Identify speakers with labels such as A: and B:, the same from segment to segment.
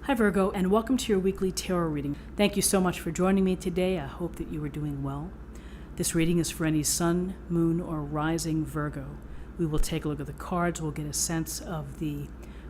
A: Hi Virgo, and welcome to your weekly tarot reading. Thank you so much for joining me today. I hope that you are doing well. This reading is for any sun, moon, or rising Virgo. We will take a look at the cards. We'll get a sense of the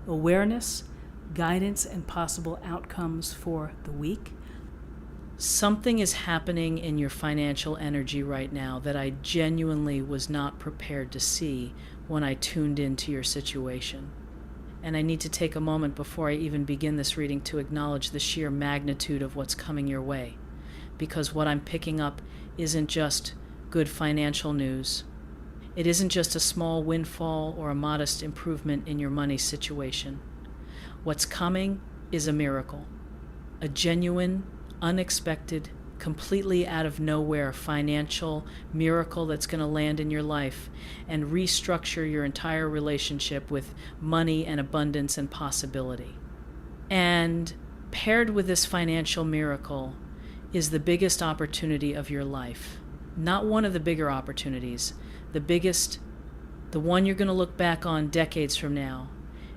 A: awareness, guidance, and possible outcomes for the week. Something is happening in your financial energy right now that I genuinely was not prepared to see when I tuned into your situation. And I need to take a moment before I even begin this reading to acknowledge the sheer magnitude of what's coming your way. Because what I'm picking up isn't just good financial news. It isn't just a small windfall or a modest improvement in your money situation. What's coming is a miracle. A genuine, unexpected, completely out of nowhere financial miracle that's going to land in your life and restructure your entire relationship with money and abundance and possibility. And paired with this financial miracle is the biggest opportunity of your life. Not one of the bigger opportunities, the biggest, the one you're going to look back on decades from now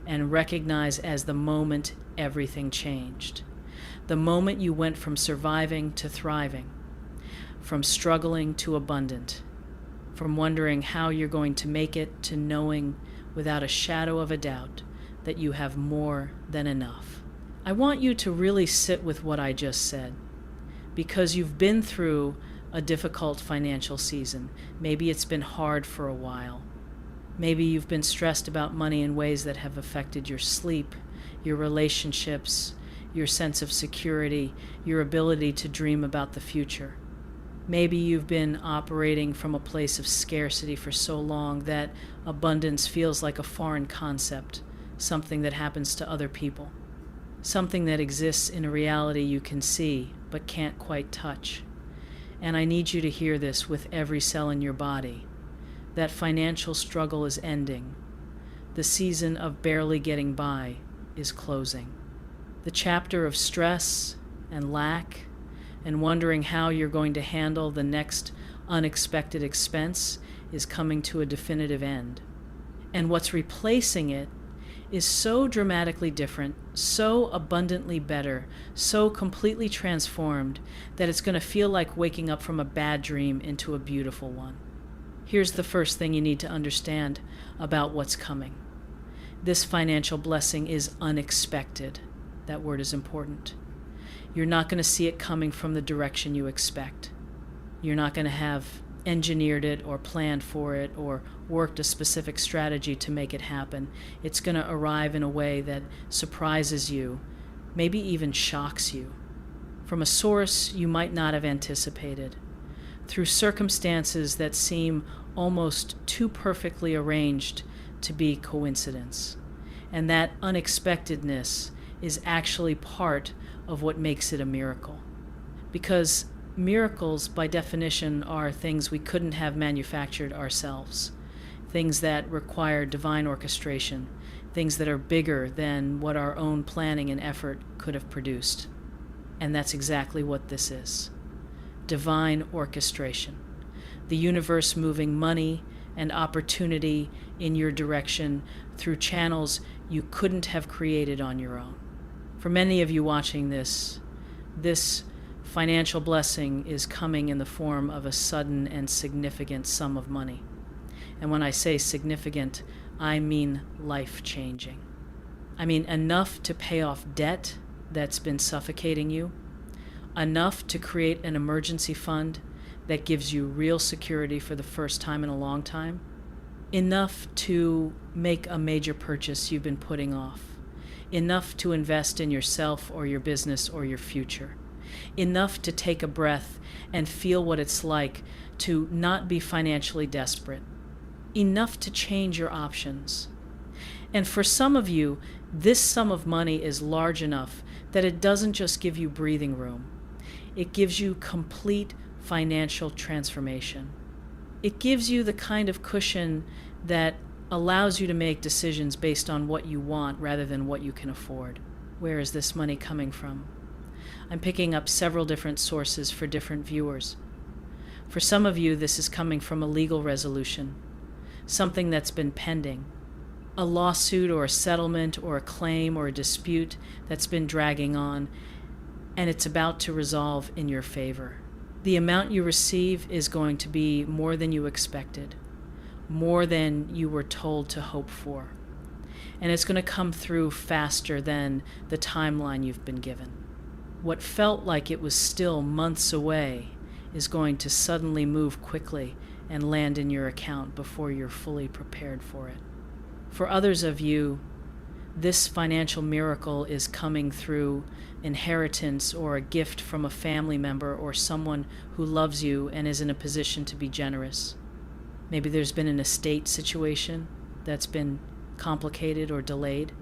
A: and recognize as the moment everything changed. The moment you went from surviving to thriving, from struggling to abundant, from wondering how you're going to make it to knowing without a shadow of a doubt that you have more than enough. I want you to really sit with what I just said, because you've been through a difficult financial season. Maybe it's been hard for a while. Maybe you've been stressed about money in ways that have affected your sleep, your relationships, your sense of security, your ability to dream about the future. Maybe you've been operating from a place of scarcity for so long that abundance feels like a foreign concept, something that happens to other people, something that exists in a reality you can see but can't quite touch. And I need you to hear this with every cell in your body. That financial struggle is ending. The season of barely getting by is closing. The chapter of stress and lack and wondering how you're going to handle the next unexpected expense is coming to a definitive end. And what's replacing it is so dramatically different, so abundantly better, so completely transformed that it's going to feel like waking up from a bad dream into a beautiful one. Here's the first thing you need to understand about what's coming. This financial blessing is unexpected. That word is important. You're not going to see it coming from the direction you expect. You're not going to have engineered it or planned for it or worked a specific strategy to make it happen. It's going to arrive in a way that surprises you, maybe even shocks you, from a source you might not have anticipated, through circumstances that seem almost too perfectly arranged to be coincidence. And that unexpectedness is actually part of what makes it a miracle. Because miracles, by definition, are things we couldn't have manufactured ourselves, things that require divine orchestration, things that are bigger than what our own planning and effort could have produced. And that's exactly what this is. Divine orchestration. The universe moving money and opportunity in your direction through channels you couldn't have created on your own. For many of you watching this financial blessing is coming in the form of a sudden and significant sum of money. And when I say significant, I mean life-changing. I mean enough to pay off debt that's been suffocating you, enough to create an emergency fund that gives you real security for the first time in a long time, enough to make a major purchase you've been putting off, enough to invest in yourself or your business or your future, enough to take a breath and feel what it's like to not be financially desperate, enough to change your options. And for some of you, this sum of money is large enough that it doesn't just give you breathing room. It gives you complete financial transformation. It gives you the kind of cushion that allows you to make decisions based on what you want rather than what you can afford. Where is this money coming from? I'm picking up several different sources for different viewers. For some of you, this is coming from a legal resolution, something that's been pending. a lawsuit or a settlement or a claim or a dispute that's been dragging on, and it's about to resolve in your favor. The amount you receive is going to be more than you expected, more than you were told to hope for. And it's going to come through faster than the timeline you've been given. What felt like it was still months away is going to suddenly move quickly and land in your account before you're fully prepared for it. For others of you, this financial miracle is coming through inheritance or a gift from a family member or someone who loves you and is in a position to be generous. Maybe there's been an estate situation that's been complicated or delayed.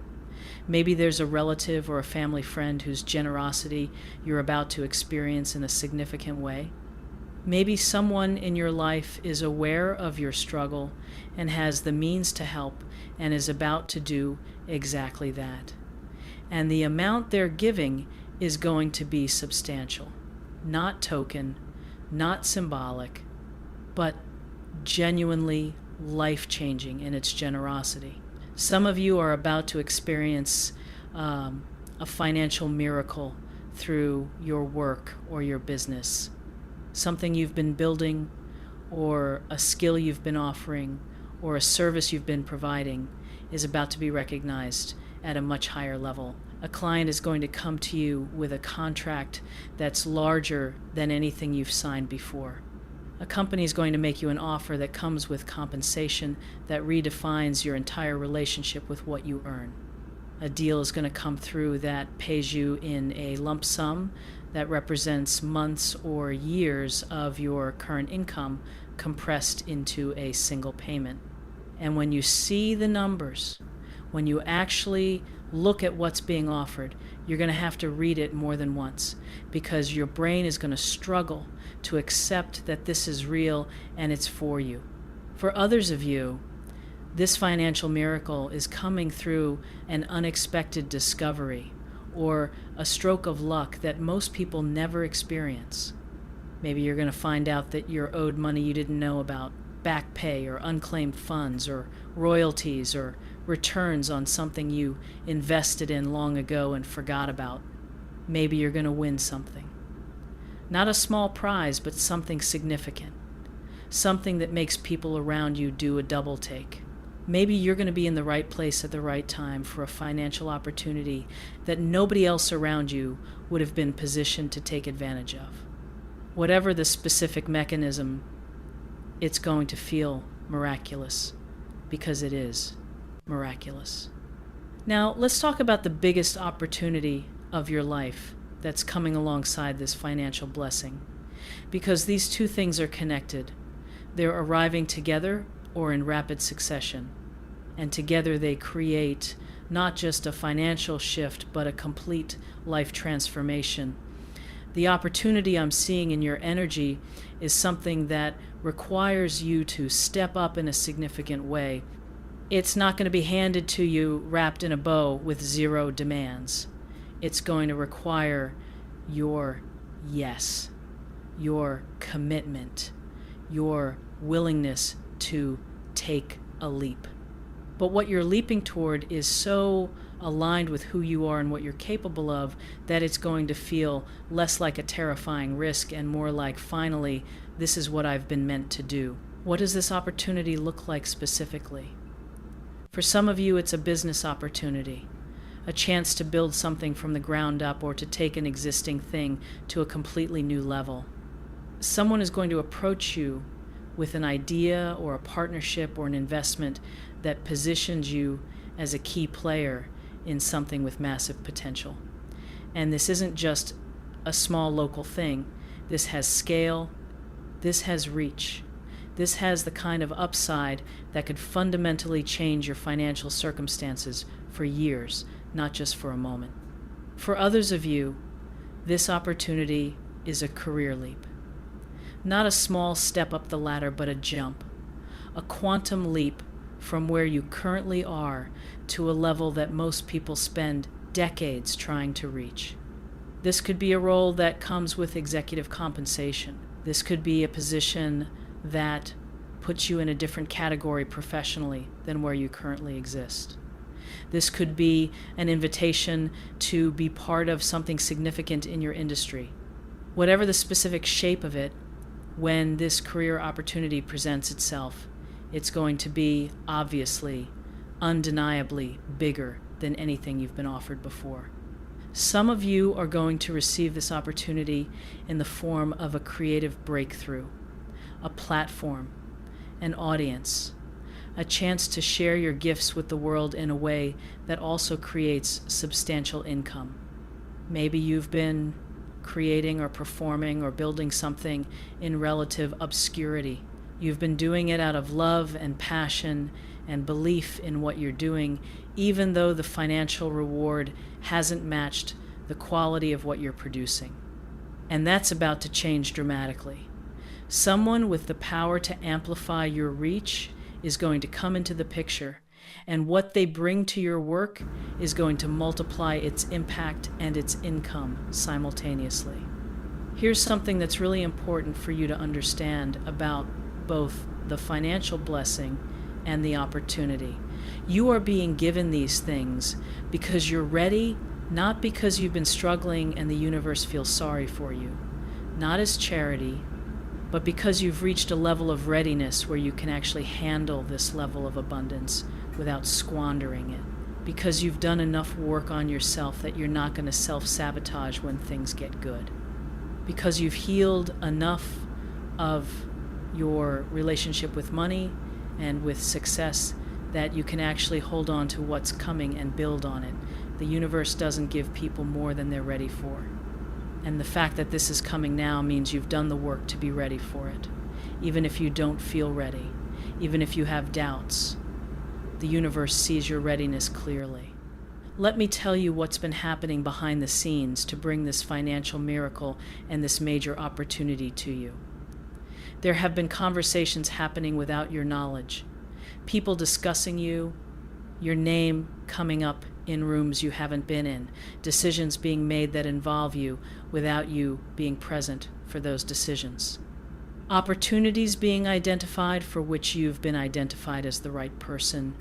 A: Maybe there's a relative or a family friend whose generosity you're about to experience in a significant way. Maybe someone in your life is aware of your struggle and has the means to help and is about to do exactly that. And the amount they're giving is going to be substantial. Not token, not symbolic, but genuinely life-changing in its generosity. Some of you are about to experience a financial miracle through your work or your business. Something you've been building, or a skill you've been offering, or a service you've been providing is about to be recognized at a much higher level. A client is going to come to you with a contract that's larger than anything you've signed before. A company is going to make you an offer that comes with compensation that redefines your entire relationship with what you earn. A deal is going to come through that pays you in a lump sum that represents months or years of your current income compressed into a single payment. And when you see the numbers, when you actually look at what's being offered, you're going to have to read it more than once because your brain is going to struggle to accept that this is real and it's for you. For others of you, this financial miracle is coming through an unexpected discovery or a stroke of luck that most people never experience. Maybe you're going to find out that you're owed money you didn't know about, back pay or unclaimed funds or royalties or returns on something you invested in long ago and forgot about. Maybe you're going to win something. Not a small prize, but something significant. Something that makes people around you do a double take. Maybe you're going to be in the right place at the right time for a financial opportunity that nobody else around you would have been positioned to take advantage of. Whatever the specific mechanism, it's going to feel miraculous because it is miraculous. Now, let's talk about the biggest opportunity of your life that's coming alongside this financial blessing, because these two things are connected. They're arriving together or in rapid succession, and together they create not just a financial shift, but a complete life transformation. The opportunity I'm seeing in your energy is something that requires you to step up in a significant way. It's not going to be handed to you wrapped in a bow with zero demands. It's going to require your yes, your commitment, your willingness to take a leap. But what you're leaping toward is so aligned with who you are and what you're capable of that it's going to feel less like a terrifying risk and more like, finally, this is what I've been meant to do. What does this opportunity look like specifically? For some of you, it's a business opportunity, a chance to build something from the ground up or to take an existing thing to a completely new level. Someone is going to approach you with an idea or a partnership or an investment that positions you as a key player in something with massive potential. And this isn't just a small local thing. This has scale. This has reach. This has the kind of upside that could fundamentally change your financial circumstances for years, not just for a moment. For others of you, this opportunity is a career leap. Not a small step up the ladder, but a jump. A quantum leap from where you currently are to a level that most people spend decades trying to reach. This could be a role that comes with executive compensation. This could be a position that puts you in a different category professionally than where you currently exist. This could be an invitation to be part of something significant in your industry. Whatever the specific shape of it, when this career opportunity presents itself, it's going to be obviously, undeniably bigger than anything you've been offered before. Some of you are going to receive this opportunity in the form of a creative breakthrough, a platform, an audience, a chance to share your gifts with the world in a way that also creates substantial income. Maybe you've been creating or performing or building something in relative obscurity. You've been doing it out of love and passion and belief in what you're doing, even though the financial reward hasn't matched the quality of what you're producing. And that's about to change dramatically. Someone with the power to amplify your reach is going to come into the picture, and what they bring to your work is going to multiply its impact and its income simultaneously. Here's something that's really important for you to understand about both the financial blessing and the opportunity. You are being given these things because you're ready, not because you've been struggling and the universe feels sorry for you, not as charity, but because you've reached a level of readiness where you can actually handle this level of abundance without squandering it, because you've done enough work on yourself that you're not going to self-sabotage when things get good, because you've healed enough of your relationship with money and with success that you can actually hold on to what's coming and build on it. The universe doesn't give people more than they're ready for. And the fact that this is coming now means you've done the work to be ready for it. Even if you don't feel ready, even if you have doubts, the universe sees your readiness clearly. Let me tell you what's been happening behind the scenes to bring this financial miracle and this major opportunity to you. There have been conversations happening without your knowledge, people discussing you, your name coming up in rooms you haven't been in, decisions being made that involve you without you being present for those decisions. Opportunities being identified for which you've been identified as the right person.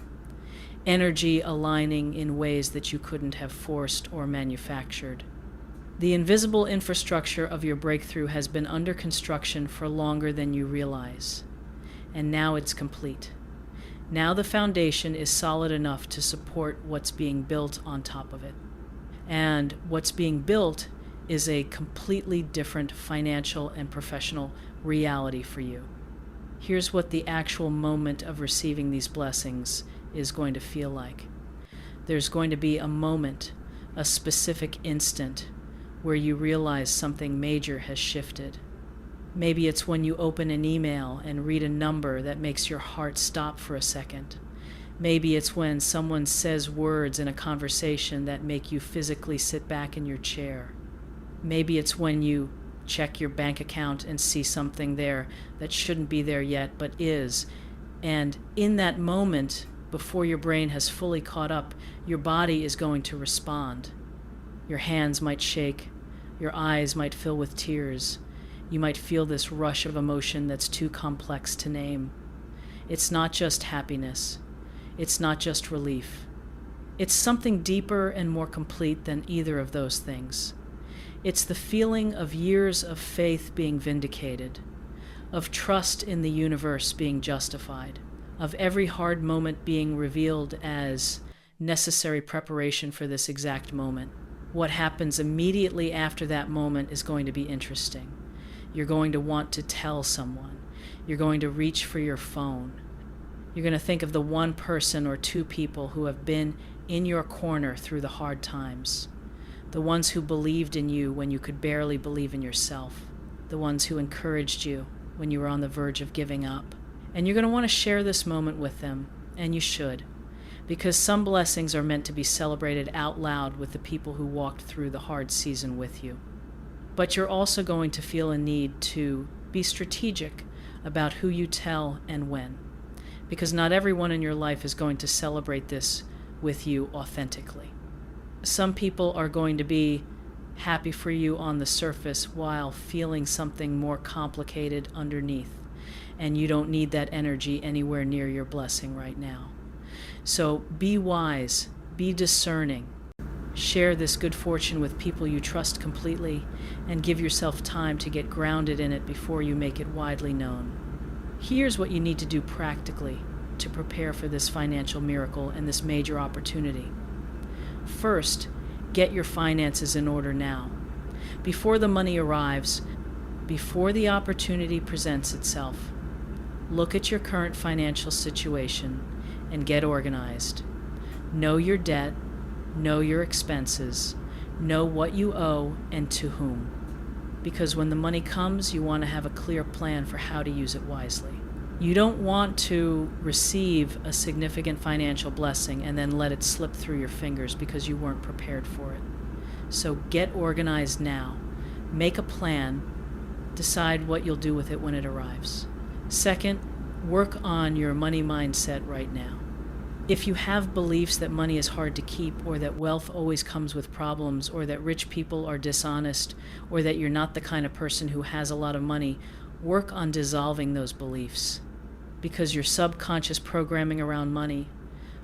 A: Energy aligning in ways that you couldn't have forced or manufactured. The invisible infrastructure of your breakthrough has been under construction for longer than you realize, and now it's complete. Now the foundation is solid enough to support what's being built on top of it. And what's being built is a completely different financial and professional reality for you. Here's what the actual moment of receiving these blessings is going to feel like. There's going to be a moment, a specific instant, where you realize something major has shifted. Maybe it's when you open an email and read a number that makes your heart stop for a second. Maybe it's when someone says words in a conversation that make you physically sit back in your chair. Maybe it's when you check your bank account and see something there that shouldn't be there yet but is. And in that moment, before your brain has fully caught up, your body is going to respond. Your hands might shake. Your eyes might fill with tears. You might feel this rush of emotion that's too complex to name. It's not just happiness. It's not just relief. It's something deeper and more complete than either of those things. It's the feeling of years of faith being vindicated, of trust in the universe being justified, of every hard moment being revealed as necessary preparation for this exact moment. What happens immediately after that moment is going to be interesting. You're going to want to tell someone. You're going to reach for your phone. You're going to think of the one person or two people who have been in your corner through the hard times. The ones who believed in you when you could barely believe in yourself. The ones who encouraged you when you were on the verge of giving up. And you're going to want to share this moment with them, and you should, because some blessings are meant to be celebrated out loud with the people who walked through the hard season with you. But you're also going to feel a need to be strategic about who you tell and when, because not everyone in your life is going to celebrate this with you authentically. Some people are going to be happy for you on the surface while feeling something more complicated underneath. and you don't need that energy anywhere near your blessing right now. So be wise, be discerning. Share this good fortune with people you trust completely, and give yourself time to get grounded in it before you make it widely known. Here's what you need to do practically to prepare for this financial miracle and this major opportunity. First, get your finances in order now. Before the money arrives, before the opportunity presents itself, look at your current financial situation and get organized. Know your debt, know your expenses, know what you owe and to whom. Because when the money comes, you want to have a clear plan for how to use it wisely. You don't want to receive a significant financial blessing and then let it slip through your fingers because you weren't prepared for it. So get organized now. Make a plan. Decide what you'll do with it when it arrives. Second, work on your money mindset right now. If you have beliefs that money is hard to keep, or that wealth always comes with problems, or that rich people are dishonest, or that you're not the kind of person who has a lot of money, work on dissolving those beliefs, because your subconscious programming around money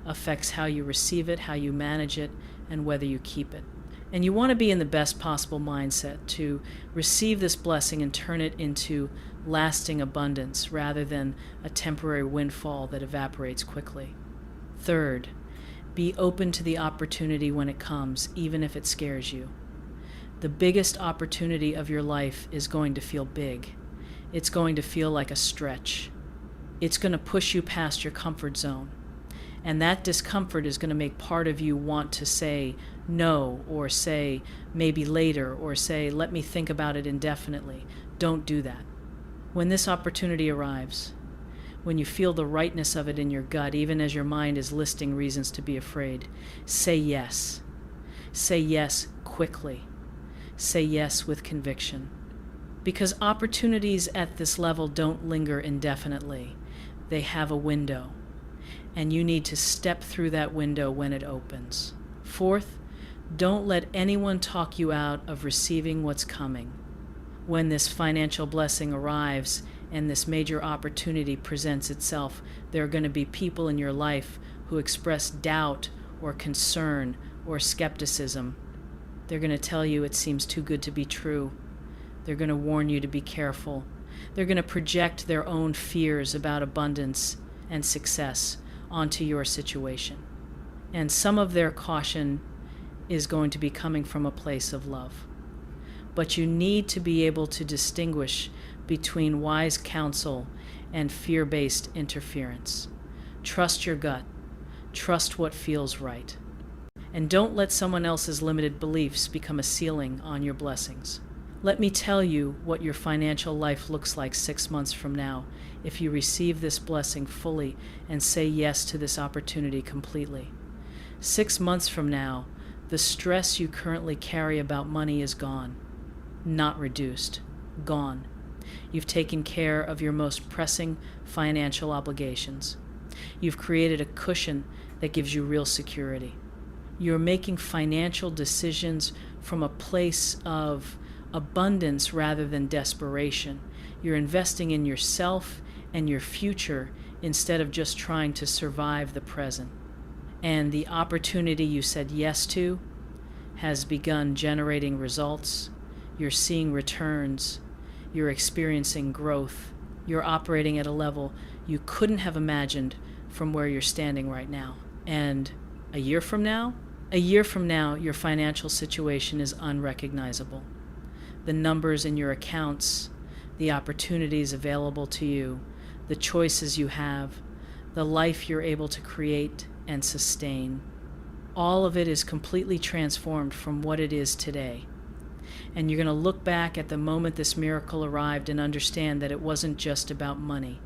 A: affects how you receive it, how you manage it, and whether you keep it. And you want to be in the best possible mindset to receive this blessing and turn it into lasting abundance rather than a temporary windfall that evaporates quickly. Third, be open to the opportunity when it comes, even if it scares you. The biggest opportunity of your life is going to feel big. It's going to feel like a stretch. It's going to push you past your comfort zone. And that discomfort is going to make part of you want to say no, or say maybe later, or say let me think about it indefinitely. Don't do that. When this opportunity arrives, when you feel the rightness of it in your gut, even as your mind is listing reasons to be afraid, say yes. Say yes quickly. Say yes with conviction. Because opportunities at this level don't linger indefinitely. They have a window, and you need to step through that window when it opens. Fourth, don't let anyone talk you out of receiving what's coming. When this financial blessing arrives and this major opportunity presents itself, there are going to be people in your life who express doubt or concern or skepticism. They're going to tell you it seems too good to be true. They're going to warn you to be careful. They're going to project their own fears about abundance and success onto your situation. And some of their caution is going to be coming from a place of love. But you need to be able to distinguish between wise counsel and fear-based interference. Trust your gut. Trust what feels right. And don't let someone else's limited beliefs become a ceiling on your blessings. Let me tell you what your financial life looks like 6 months from now if you receive this blessing fully and say yes to this opportunity completely. 6 months from now, the stress you currently carry about money is gone. Not reduced. Gone. You've taken care of your most pressing financial obligations. You've created a cushion that gives you real security. You're making financial decisions from a place of abundance rather than desperation. You're investing in yourself and your future instead of just trying to survive the present. And the opportunity you said yes to has begun generating results. You're seeing returns. You're experiencing growth. You're operating at a level you couldn't have imagined from where you're standing right now. And a year from now, your financial situation is unrecognizable. The numbers in your accounts, the opportunities available to you, the choices you have, the life you're able to create and sustain, all of it is completely transformed from what it is today. And you're going to look back at the moment this miracle arrived and understand that it wasn't just about money.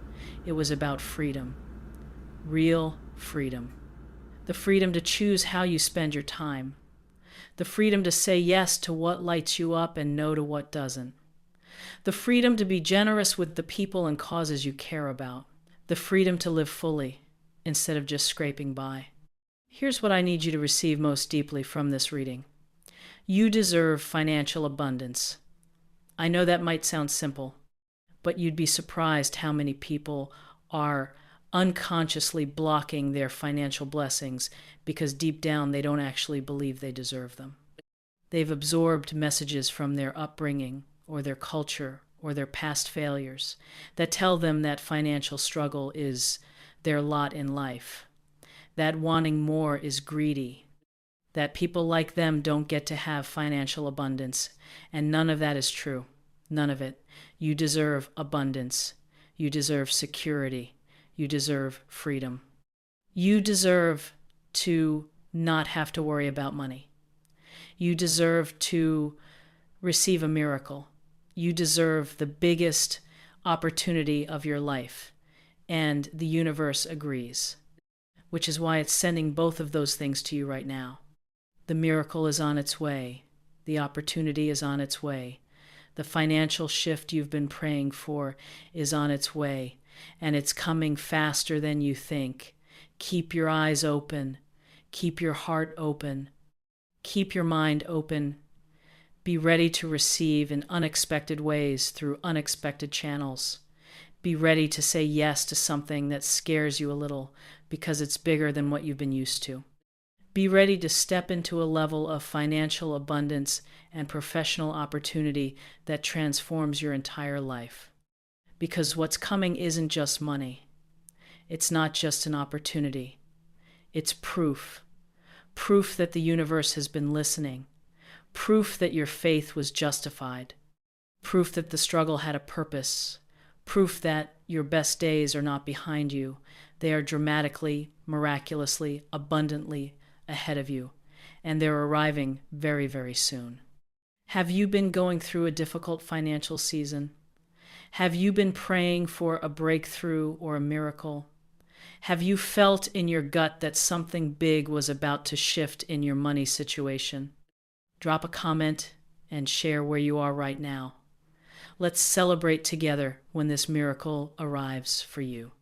A: It was about freedom. Real freedom. The freedom to choose how you spend your time. The freedom to say yes to what lights you up and no to what doesn't. The freedom to be generous with the people and causes you care about. The freedom to live fully instead of just scraping by. Here's what I need you to receive most deeply from this reading. You deserve financial abundance. I know that might sound simple, but you'd be surprised how many people are unconsciously blocking their financial blessings because deep down they don't actually believe they deserve them. They've absorbed messages from their upbringing or their culture or their past failures that tell them that financial struggle is their lot in life, that wanting more is greedy, that people like them don't get to have financial abundance, and none of that is true. None of it. You deserve abundance. You deserve security. You deserve freedom. You deserve to not have to worry about money. You deserve to receive a miracle. You deserve the biggest opportunity of your life. And the universe agrees, which is why it's sending both of those things to you right now. The miracle is on its way. The opportunity is on its way. The financial shift you've been praying for is on its way, and it's coming faster than you think. Keep your eyes open. Keep your heart open. Keep your mind open. Be ready to receive in unexpected ways through unexpected channels. Be ready to say yes to something that scares you a little because it's bigger than what you've been used to. Be ready to step into a level of financial abundance and professional opportunity that transforms your entire life. Because what's coming isn't just money. It's not just an opportunity. It's proof. Proof that the universe has been listening. Proof that your faith was justified. Proof that the struggle had a purpose. Proof that your best days are not behind you. They are dramatically, miraculously, abundantly ahead of you, and they're arriving very, very soon. Have you been going through a difficult financial season? Have you been praying for a breakthrough or a miracle? Have you felt in your gut that something big was about to shift in your money situation? Drop a comment and share where you are right now. Let's celebrate together when this miracle arrives for you.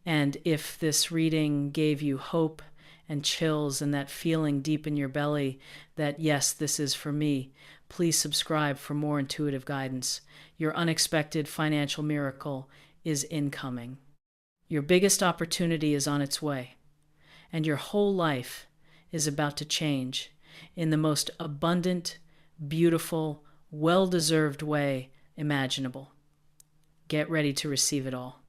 A: And if this reading gave you hope and chills and that feeling deep in your belly that, yes, this is for me, please subscribe for more intuitive guidance. Your unexpected financial miracle is incoming. Your biggest opportunity is on its way, and your whole life is about to change in the most abundant, beautiful, well-deserved way imaginable. Get ready to receive it all.